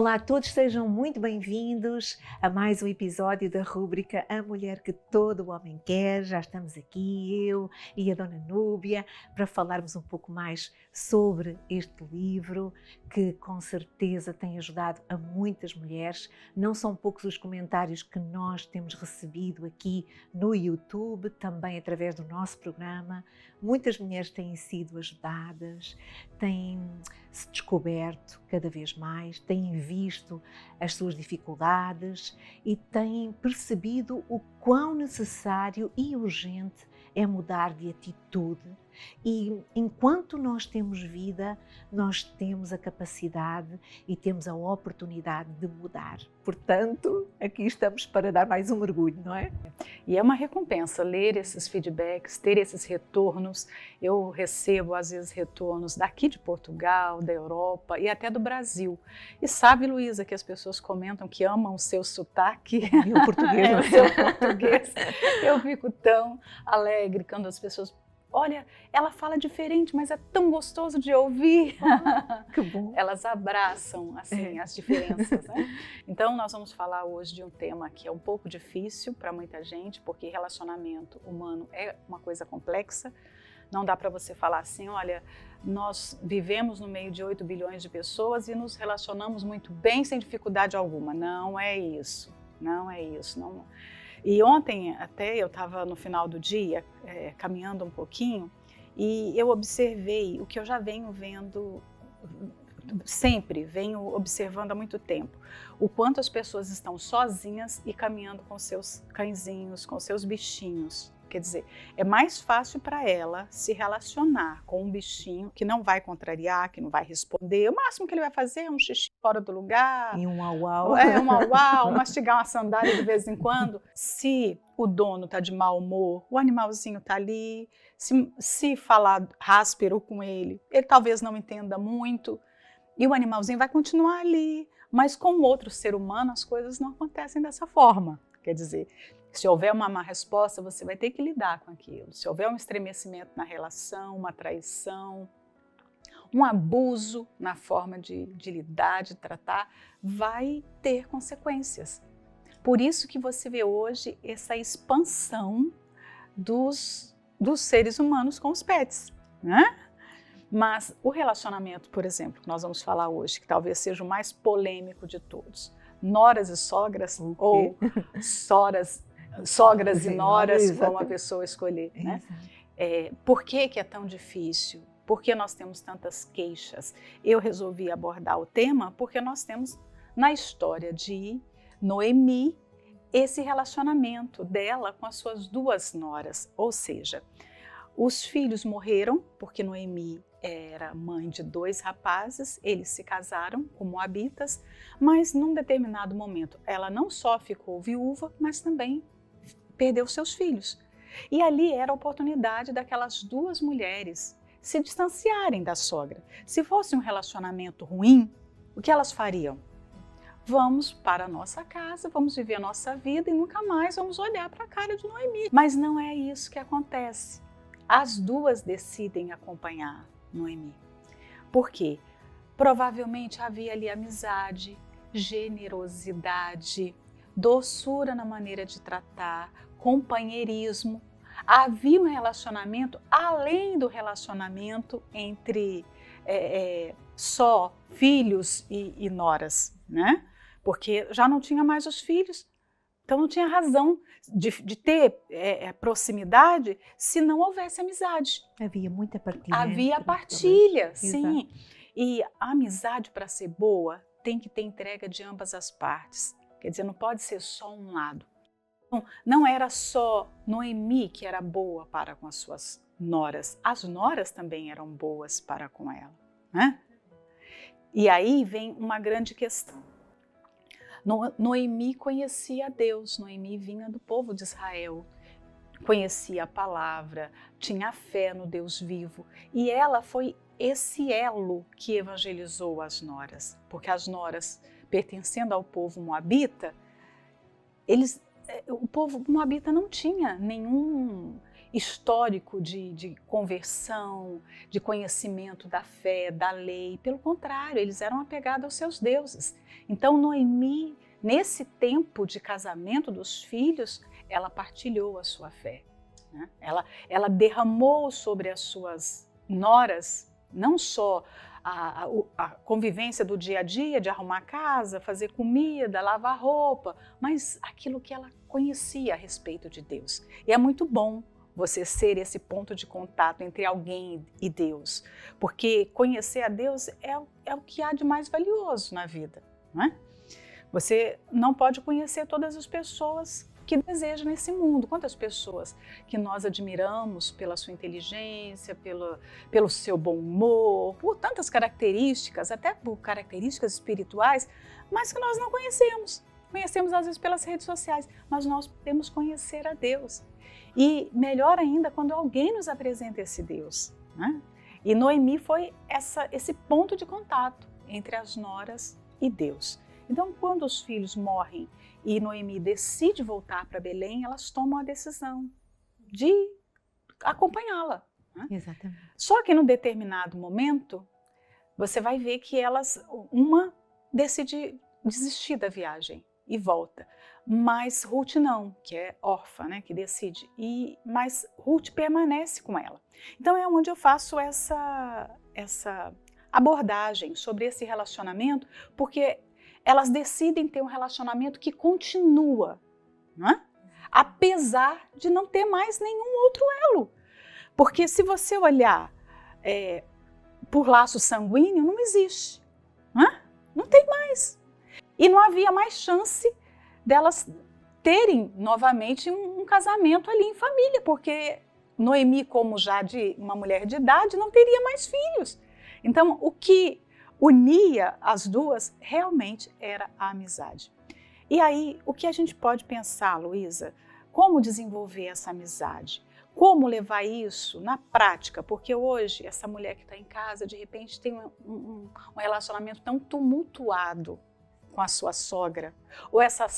Olá a todos, sejam muito bem-vindos a mais um episódio da rúbrica A Mulher que Todo Homem Quer. Já estamos aqui, eu e a Dona Núbia, para falarmos um pouco mais sobre este livro que com certeza tem ajudado a muitas mulheres. Não são poucos os comentários que nós temos recebido aqui no YouTube, também através do nosso programa. Muitas mulheres têm sido ajudadas, têm se descoberto cada vez mais, têm visto as suas dificuldades e têm percebido o quão necessário e urgente é mudar de atitude. E enquanto nós temos vida, nós temos a capacidade e temos a oportunidade de mudar. Portanto, aqui estamos para dar mais um mergulho, não é? E é uma recompensa ler esses feedbacks, ter esses retornos. Eu recebo, às vezes, retornos daqui de Portugal, da Europa e até do Brasil. E sabe, Luísa, que as pessoas comentam que amam o seu sotaque. E o português. O seu português. Eu fico tão alegre quando as pessoas... Olha, ela fala diferente, mas é tão gostoso de ouvir. Que bom. Elas abraçam, assim, as diferenças, né? Então, nós vamos falar hoje de um tema que é um pouco difícil para muita gente, porque relacionamento humano é uma coisa complexa. Não dá para você falar assim, olha, nós vivemos no meio de 8 bilhões de pessoas e nos relacionamos muito bem, sem dificuldade alguma. Não é isso, não é isso, não... E ontem até eu estava no final do dia, caminhando um pouquinho, e eu observei o que eu já venho vendo, sempre venho observando há muito tempo, o quanto as pessoas estão sozinhas e caminhando com seus cãezinhos, com seus bichinhos. Quer dizer, é mais fácil para ela se relacionar com um bichinho que não vai contrariar, que não vai responder. O máximo que ele vai fazer é um xixi fora do lugar. E um au-au. Um au-au, mastigar uma sandália de vez em quando. Se o dono está de mau humor, o animalzinho está ali. Se falar áspero com ele, ele talvez não entenda muito. E o animalzinho vai continuar ali. Mas com o outro ser humano, as coisas não acontecem dessa forma. Quer dizer... Se houver uma má resposta, você vai ter que lidar com aquilo. Se houver um estremecimento na relação, uma traição, um abuso na forma de lidar, de tratar, vai ter consequências. Por isso que você vê hoje essa expansão dos seres humanos com os pets, né? Mas o relacionamento, por exemplo, que nós vamos falar hoje, que talvez seja o mais polêmico de todos, noras e sogras, ou sogras e noras, como a pessoa escolher, né? Por que é tão difícil? Por que nós temos tantas queixas? Eu resolvi abordar o tema porque nós temos na história de Noemi esse relacionamento dela com as suas duas noras, ou seja, os filhos morreram porque Noemi era mãe de 2 rapazes, eles se casaram com moabitas, mas num determinado momento ela não só ficou viúva, mas também perdeu seus filhos. E ali era a oportunidade daquelas 2 mulheres se distanciarem da sogra. Se fosse um relacionamento ruim, o que elas fariam? Vamos para a nossa casa, vamos viver a nossa vida e nunca mais vamos olhar para a cara de Noemi. Mas não é isso que acontece. As 2 decidem acompanhar Noemi. Por quê? Provavelmente havia ali amizade, generosidade, doçura na maneira de tratar, companheirismo. Havia um relacionamento além do relacionamento entre só filhos e noras, né? Porque já não tinha mais os filhos, então não tinha razão de ter proximidade se não houvesse amizade. Havia muita partilha. Havia partilha, sim. Exato. E a amizade, para ser boa, tem que ter entrega de ambas as partes. Quer dizer, não pode ser só um lado. Não era só Noemi que era boa para com as suas noras. As noras também eram boas para com ela, né? E aí vem uma grande questão. Noemi conhecia Deus, Noemi vinha do povo de Israel, conhecia a palavra, tinha fé no Deus vivo. E ela foi esse elo que evangelizou as noras, porque as noras, pertencendo ao povo moabita, o povo moabita não tinha nenhum histórico de conversão, de conhecimento da fé, da lei. Pelo contrário, eles eram apegados aos seus deuses. Então, Noemi, nesse tempo de casamento dos filhos, ela partilhou a sua fé. Né? Ela derramou sobre as suas noras, não só a convivência do dia a dia, de arrumar a casa, fazer comida, lavar roupa, mas aquilo que ela conhecia a respeito de Deus. E é muito bom você ser esse ponto de contato entre alguém e Deus, porque conhecer a Deus é o que há de mais valioso na vida, não é? Você não pode conhecer todas as pessoas que deseja nesse mundo. Quantas pessoas que nós admiramos pela sua inteligência, pelo seu bom humor, por tantas características, até por características espirituais, mas que nós não conhecemos. Conhecemos às vezes pelas redes sociais, mas nós podemos conhecer a Deus. E melhor ainda quando alguém nos apresenta esse Deus. Né? E Noemi foi esse ponto de contato entre as noras e Deus. Então, quando os filhos morrem e Noemi decide voltar para Belém, elas tomam a decisão de acompanhá-la. Né? Exatamente. Só que num determinado momento, você vai ver que uma decide desistir da viagem e volta. Mas Ruth não, que é órfã, né, que decide. Mas Ruth permanece com ela. Então é onde eu faço essa abordagem sobre esse relacionamento, porque elas decidem ter um relacionamento que continua, né? Apesar de não ter mais nenhum outro elo. Porque se você olhar por laço sanguíneo, não existe. Né? Não tem mais. E não havia mais chance delas terem novamente um casamento ali em família, porque Noemi, como já de uma mulher de idade, não teria mais filhos. Então, o que unia as duas realmente era a amizade. E aí, o que a gente pode pensar, Luísa? Como desenvolver essa amizade? Como levar isso na prática? Porque hoje, essa mulher que está em casa, de repente tem um relacionamento tão tumultuado com a sua sogra. Ou essa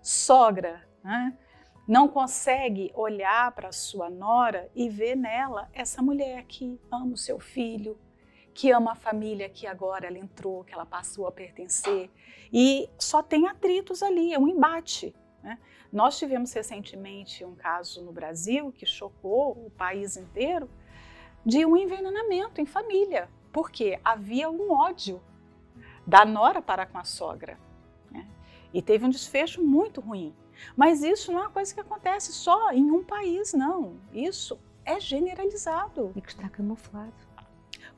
sogra, né, não consegue olhar para a sua nora e ver nela essa mulher que ama o seu filho, que ama a família que agora ela entrou, que ela passou a pertencer. E só tem atritos ali, é um embate. Né? Nós tivemos recentemente um caso no Brasil que chocou o país inteiro de um envenenamento em família, porque havia um ódio da nora para com a sogra. Né? E teve um desfecho muito ruim. Mas isso não é uma coisa que acontece só em um país, não. Isso é generalizado. E que está camuflado.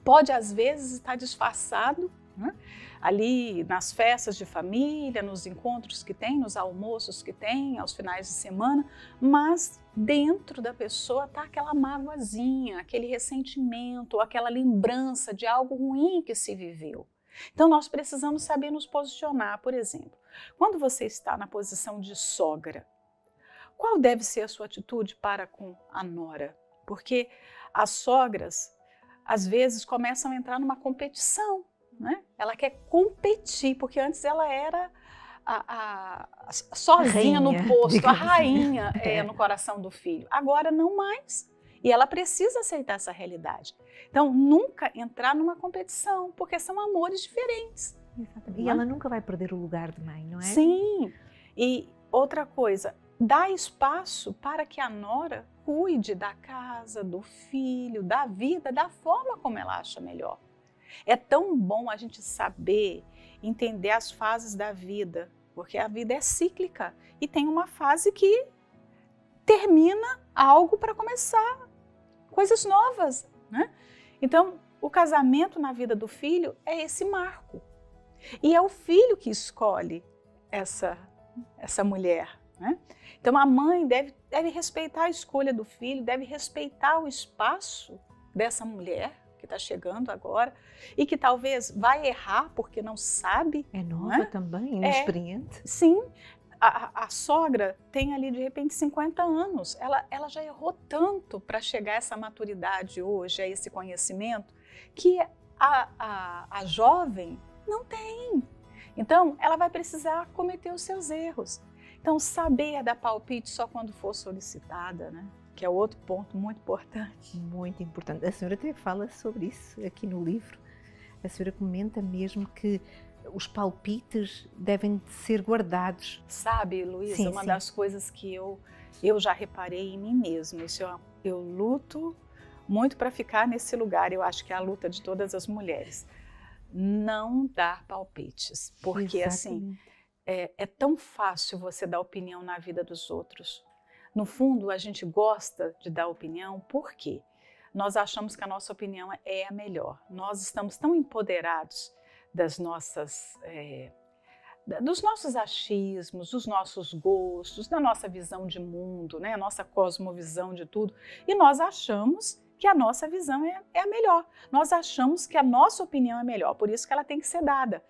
Pode, às vezes, estar disfarçado, né? Ali nas festas de família, nos encontros que tem, nos almoços que tem, aos finais de semana, mas dentro da pessoa está aquela mágoazinha, aquele ressentimento, aquela lembrança de algo ruim que se viveu. Então, nós precisamos saber nos posicionar. Por exemplo, quando você está na posição de sogra, qual deve ser a sua atitude para com a nora? Porque as sogras, às vezes, começam a entrar numa competição. Né? Ela quer competir, porque antes ela era sozinha no posto, a rainha no coração do filho. Agora não mais. E ela precisa aceitar essa realidade. Então, nunca entrar numa competição, porque são amores diferentes. Exatamente. E ela nunca vai perder o lugar de mãe, não é? Sim. E outra coisa, dá espaço para que a nora cuide da casa, do filho, da vida, da forma como ela acha melhor. É tão bom a gente saber, entender as fases da vida, porque a vida é cíclica e tem uma fase que termina algo para começar coisas novas, né? Então, o casamento na vida do filho é esse marco. E é o filho que escolhe essa mulher, né? Então, a mãe deve respeitar a escolha do filho, deve respeitar o espaço dessa mulher que está chegando agora e que talvez vai errar porque não sabe. É nova, né? Também, inexperiente. Sim. A sogra tem ali de repente 50 anos, ela já errou tanto para chegar a essa maturidade hoje, a esse conhecimento, que a jovem não tem. Então, ela vai precisar cometer os seus erros. Então, saber dar palpite só quando for solicitada, né? que é outro ponto muito importante. Muito importante. A senhora até fala sobre isso aqui no livro. A senhora comenta mesmo que os palpites devem ser guardados. Sabe, Luísa, uma das coisas que eu já reparei em mim mesma, isso eu luto muito para ficar nesse lugar, eu acho que é a luta de todas as mulheres. Não dar palpites, porque assim, é tão fácil você dar opinião na vida dos outros. No fundo, a gente gosta de dar opinião, por quê? Nós achamos que a nossa opinião é a melhor. Nós estamos tão empoderados das nossas, dos nossos achismos, dos nossos gostos, da nossa visão de mundo, né? A nossa cosmovisão de tudo, e nós achamos que a nossa visão é a melhor. Nós achamos que a nossa opinião é melhor, por isso que ela tem que ser dada.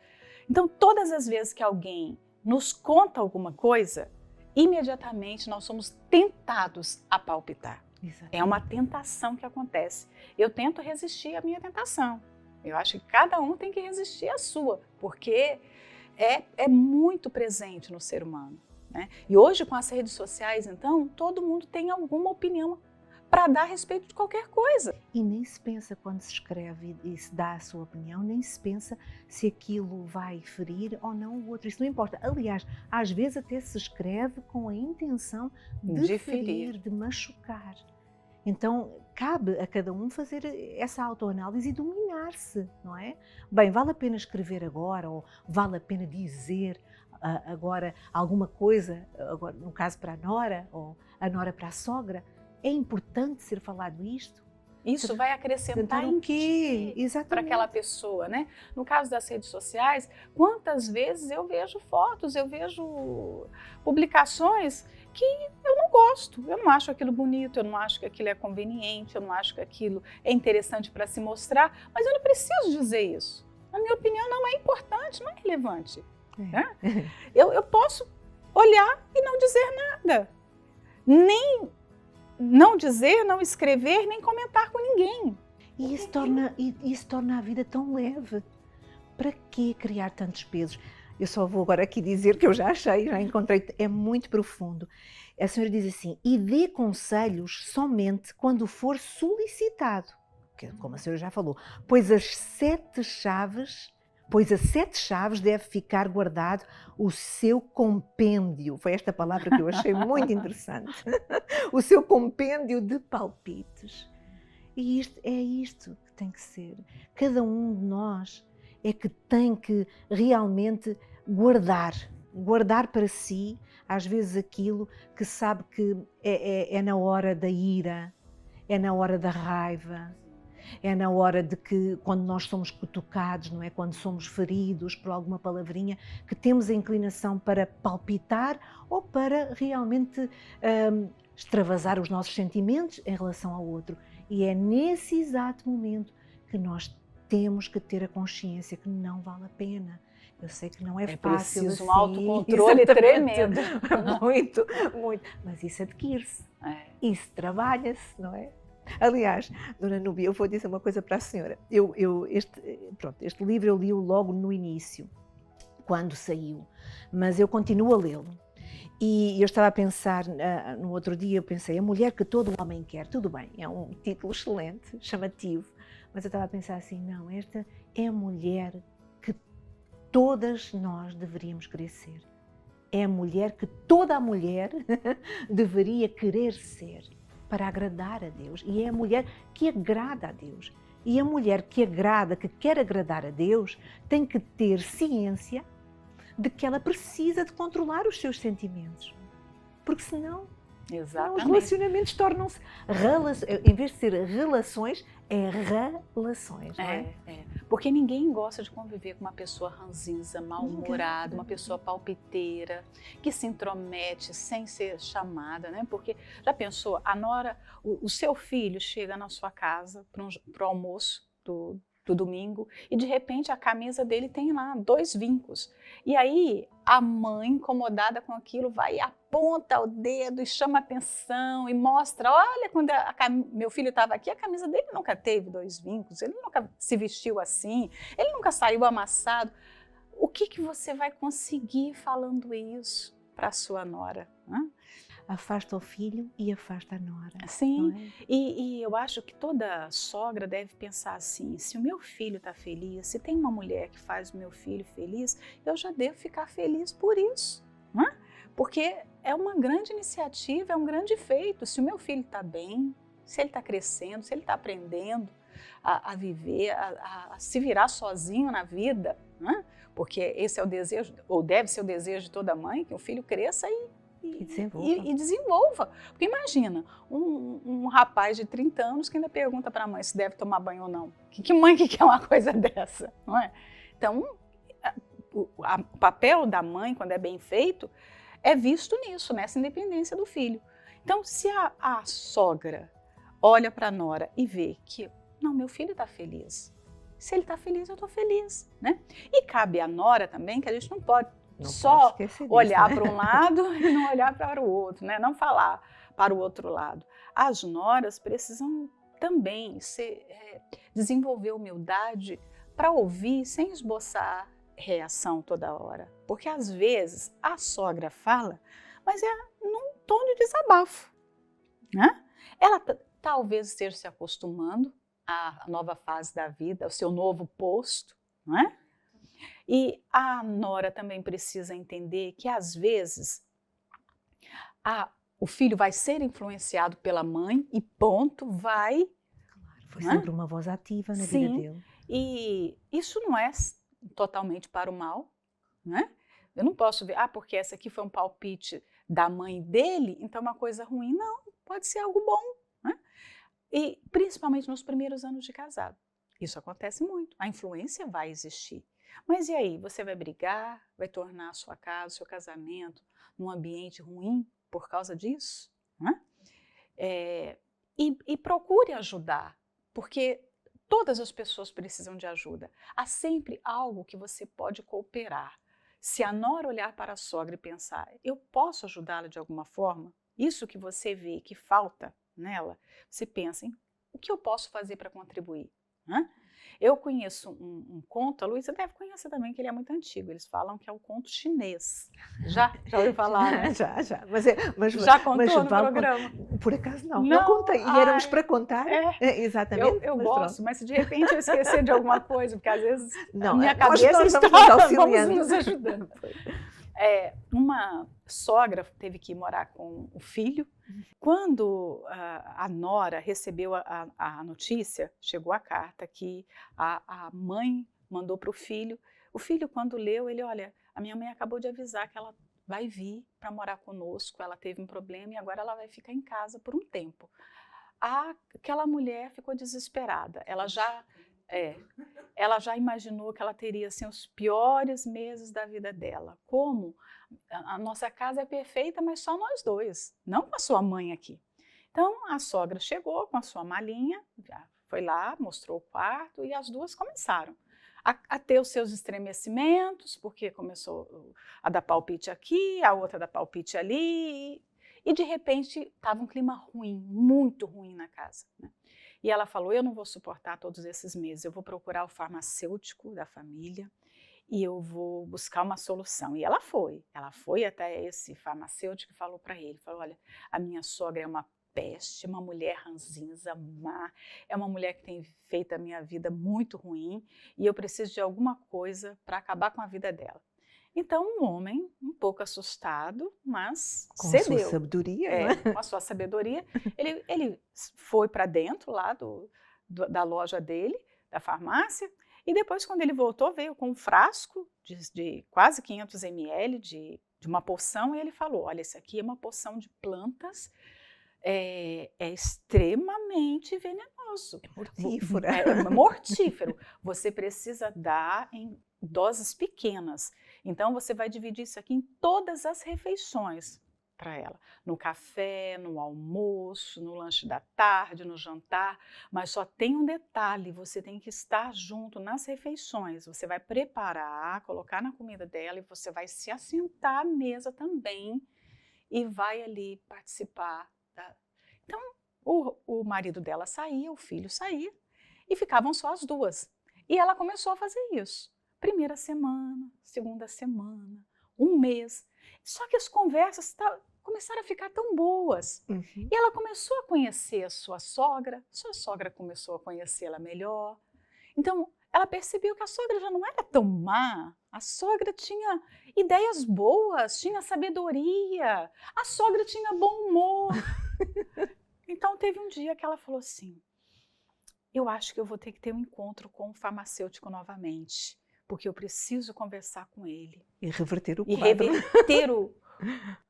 Então, todas as vezes que alguém nos conta alguma coisa, imediatamente nós somos tentados a palpitar. Exatamente. É uma tentação que acontece. Eu tento resistir à minha tentação. Eu acho que cada um tem que resistir à sua, porque é muito presente no ser humano, né? E hoje, com as redes sociais, então, todo mundo tem alguma opinião para dar a respeito de qualquer coisa. E nem se pensa, quando se escreve e se dá a sua opinião, nem se pensa se aquilo vai ferir ou não o outro. Isso não importa. Aliás, às vezes até se escreve com a intenção de ferir, de machucar. Então, cabe a cada um fazer essa autoanálise e dominar-se, não é? Bem, vale a pena escrever agora, ou vale a pena dizer agora alguma coisa, agora, no caso para a nora, ou a nora para a sogra? É importante ser falado isto? Isso vai acrescentar em quê para aquela pessoa, né? No caso das redes sociais, quantas vezes eu vejo fotos, eu vejo publicações que eu não gosto, eu não acho aquilo bonito, eu não acho que aquilo é conveniente, eu não acho que aquilo é interessante para se mostrar, mas eu não preciso dizer isso. Na minha opinião, não é importante, não é relevante. Né? Eu posso olhar e não dizer nada, nem não dizer, não escrever, nem comentar com ninguém. E isso torna a vida tão leve. Para que criar tantos pesos? Eu só vou agora aqui dizer que eu já achei, já encontrei, é muito profundo. A senhora diz assim, e dê conselhos somente quando for solicitado, como a senhora já falou, pois a 7 chaves deve ficar guardado o seu compêndio. Foi esta palavra que eu achei muito interessante. O seu compêndio de palpites. E isto que tem que ser. Cada um de nós é que tem que realmente guardar para si, às vezes aquilo que sabe que é na hora da ira, é na hora da raiva, é na hora de que, quando nós somos cutucados, não é? Quando somos feridos por alguma palavrinha, que temos a inclinação para palpitar ou para realmente extravasar os nossos sentimentos em relação ao outro. E é nesse exato momento que nós temos que ter a consciência que não vale a pena. Eu sei que não é fácil. É preciso assim, um autocontrole tremendo. Muito, muito. Mas isso adquire-se. Isso trabalha-se, não é? Aliás, Dona Núbia, eu vou dizer uma coisa para a senhora. Este livro eu li-o logo no início, quando saiu, mas eu continuo a lê-lo. E eu estava a pensar, no outro dia, eu pensei, a mulher que todo homem quer, tudo bem, é um título excelente, chamativo, mas eu estava a pensar assim, não, esta é a mulher que todas nós deveríamos querer ser. É a mulher que toda a mulher deveria querer ser, para agradar a Deus. E é a mulher que agrada a Deus. E a mulher que quer agradar a Deus, tem que ter ciência de que ela precisa de controlar os seus sentimentos. Porque senão os relacionamentos tornam-se, em vez de ser relações, é relações, não é? Porque ninguém gosta de conviver com uma pessoa ranzinza, mal-humorada, uma pessoa palpiteira, que se intromete sem ser chamada, né? Porque, já pensou, a nora, o seu filho chega na sua casa para o almoço do domingo e de repente a camisa dele tem lá 2 vincos. E aí a mãe, incomodada com aquilo, vai e aponta o dedo e chama atenção e mostra, olha, quando meu filho estava aqui, a camisa dele nunca teve 2 vincos, ele nunca se vestiu assim, ele nunca saiu amassado. O que você vai conseguir falando isso para a sua nora? Né? afasta o filho e afasta a nora. Sim, não é? e eu acho que toda sogra deve pensar assim, se o meu filho está feliz, se tem uma mulher que faz o meu filho feliz, eu já devo ficar feliz por isso, não é? Porque é uma grande iniciativa, é um grande feito. Se o meu filho está bem, se ele está crescendo, se ele está aprendendo a viver, a se virar sozinho na vida, não é? Porque esse é o desejo, ou deve ser o desejo de toda mãe, que o filho cresça E desenvolva. e desenvolva. Porque imagina, um rapaz de 30 anos que ainda pergunta para a mãe se deve tomar banho ou não. Que mãe que quer uma coisa dessa, não é? Então, o papel da mãe, quando é bem feito, é visto nisso, nessa independência do filho. Então, se a sogra olha para a nora e vê que, não, meu filho está feliz. Se ele está feliz, eu estou feliz, né? E cabe à nora também, que a gente não pode só olhar para um lado e não olhar para o outro, né? Não falar para o outro lado. As noras precisam também desenvolver humildade para ouvir sem esboçar reação toda hora. Porque às vezes a sogra fala, mas é num tom de desabafo, né? Ela talvez esteja se acostumando à nova fase da vida, ao seu novo posto, não é? E a nora também precisa entender que, às vezes, o filho vai ser influenciado pela mãe e ponto, vai... Claro, foi sempre uma voz ativa na vida dele. E isso não é totalmente para o mal, né? Eu não posso ver, porque essa aqui foi um palpite da mãe dele, então é uma coisa ruim. Não, pode ser algo bom, né? E principalmente nos primeiros anos de casado. Isso acontece muito, a influência vai existir. Mas e aí, você vai brigar, vai tornar a sua casa, o seu casamento, num ambiente ruim por causa disso? Né? E procure ajudar, porque todas as pessoas precisam de ajuda. Há sempre algo que você pode cooperar. Se a nora olhar para a sogra e pensar, eu posso ajudá-la de alguma forma? Isso que você vê que falta nela, você pensa em o que eu posso fazer para contribuir? Né? Eu conheço um conto, a Luísa deve conhecer também, que ele é muito antigo. Eles falam que é o conto chinês. Já ouviu falar? Né? Já. Mas já contou no programa? Por acaso não contei. E éramos para contar. Exatamente. Eu gosto, mas se de repente eu esquecer de alguma coisa, porque às vezes não, minha cabeça está vamos nos ajudando. Uma sogra teve que ir morar com o filho. Quando a nora recebeu a notícia, chegou a carta que a mãe mandou para o filho, quando leu, ele, olha, a minha mãe acabou de avisar que ela vai vir para morar conosco, ela teve um problema e agora ela vai ficar em casa por um tempo. Aquela mulher ficou desesperada, ela já imaginou que ela teria assim, os piores meses da vida dela. Como? A nossa casa é perfeita, mas só nós dois, não com a sua mãe aqui. Então, a sogra chegou com a sua malinha, já foi lá, mostrou o quarto e as duas começaram a ter os seus estremecimentos, porque começou a dar palpite aqui, a outra a dar palpite ali, e de repente estava um clima ruim, muito ruim na casa, né? E ela falou, eu não vou suportar todos esses meses, eu vou procurar o farmacêutico da família e eu vou buscar uma solução. E ela foi até esse farmacêutico e falou para ele, falou, olha, a minha sogra é uma peste, uma mulher ranzinza, má, é uma mulher que tem feito a minha vida muito ruim e eu preciso de alguma coisa para acabar com a vida dela. Então, um homem um pouco assustado, mas cedeu. Com a sua sabedoria, né? Com a sua sabedoria, ele foi para dentro lá da loja dele, da farmácia, e depois, quando ele voltou, veio com um frasco de quase 500 ml de uma poção, e ele falou, olha, esse aqui é uma poção de plantas, é extremamente venenoso. É mortífero. É mortífero. Você precisa dar em doses pequenas. Então, você vai dividir isso aqui em todas as refeições para ela. No café, no almoço, no lanche da tarde, no jantar. Mas só tem um detalhe, você tem que estar junto nas refeições. Você vai preparar, colocar na comida dela e você vai se assentar à mesa também e vai ali participar. Então, o marido dela saía, o filho saía e ficavam só as duas. E ela começou a fazer isso. Primeira semana, segunda semana, um mês. Só que as conversas começaram a ficar tão boas. Uhum. E ela começou a conhecer a sua sogra começou a conhecê-la melhor. Então, ela percebeu que a sogra já não era tão má, a sogra tinha ideias boas, tinha sabedoria, a sogra tinha bom humor. Então, teve um dia que ela falou assim, eu acho que eu vou ter que ter um encontro com o farmacêutico novamente, porque eu preciso conversar com ele. E reverter o E quadro. reverter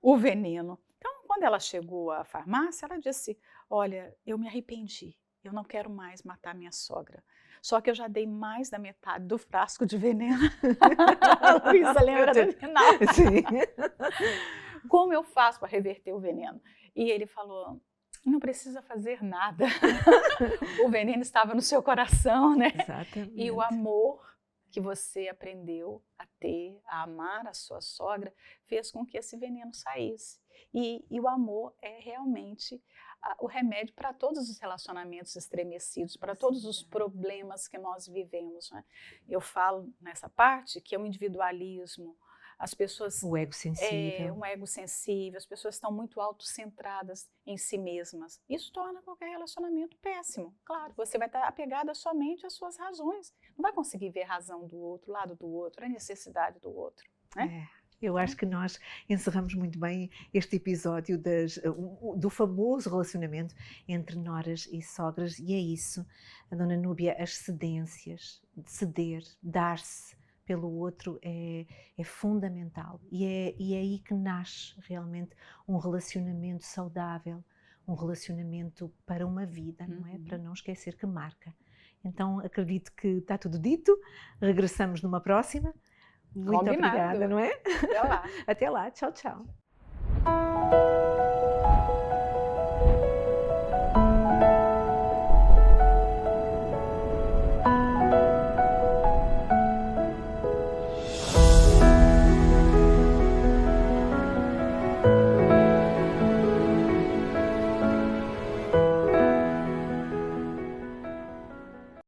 o veneno. Então, quando ela chegou à farmácia, ela disse, olha, eu me arrependi, eu não quero mais matar minha sogra. Só que eu já dei mais da metade do frasco de veneno. A Luísa lembra do final. Sim. Como eu faço para reverter o veneno? E ele falou, não precisa fazer nada. O veneno estava no seu coração, né? Exatamente. E o amor que você aprendeu a ter, a amar a sua sogra, fez com que esse veneno saísse. E o amor é realmente o remédio para todos os relacionamentos estremecidos, para todos os problemas que nós vivemos, né? Eu falo nessa parte que é o individualismo, as pessoas... O ego sensível. um ego sensível, as pessoas estão muito autocentradas em si mesmas. Isso torna qualquer relacionamento péssimo. Claro, você vai estar apegada somente às suas razões. Não vai conseguir ver a razão do outro, o lado do outro, a necessidade do outro, né? Eu acho que nós encerramos muito bem este episódio do famoso relacionamento entre noras e sogras, e é isso, a Dona Núbia, as cedências, de ceder, dar-se pelo outro é fundamental, e é aí que nasce realmente um relacionamento saudável, um relacionamento para uma vida, não é? Para não esquecer que marca. Então acredito que está tudo dito, regressamos numa próxima. Muito Combinado. obrigada, não é? Até lá. Até lá, tchau, tchau.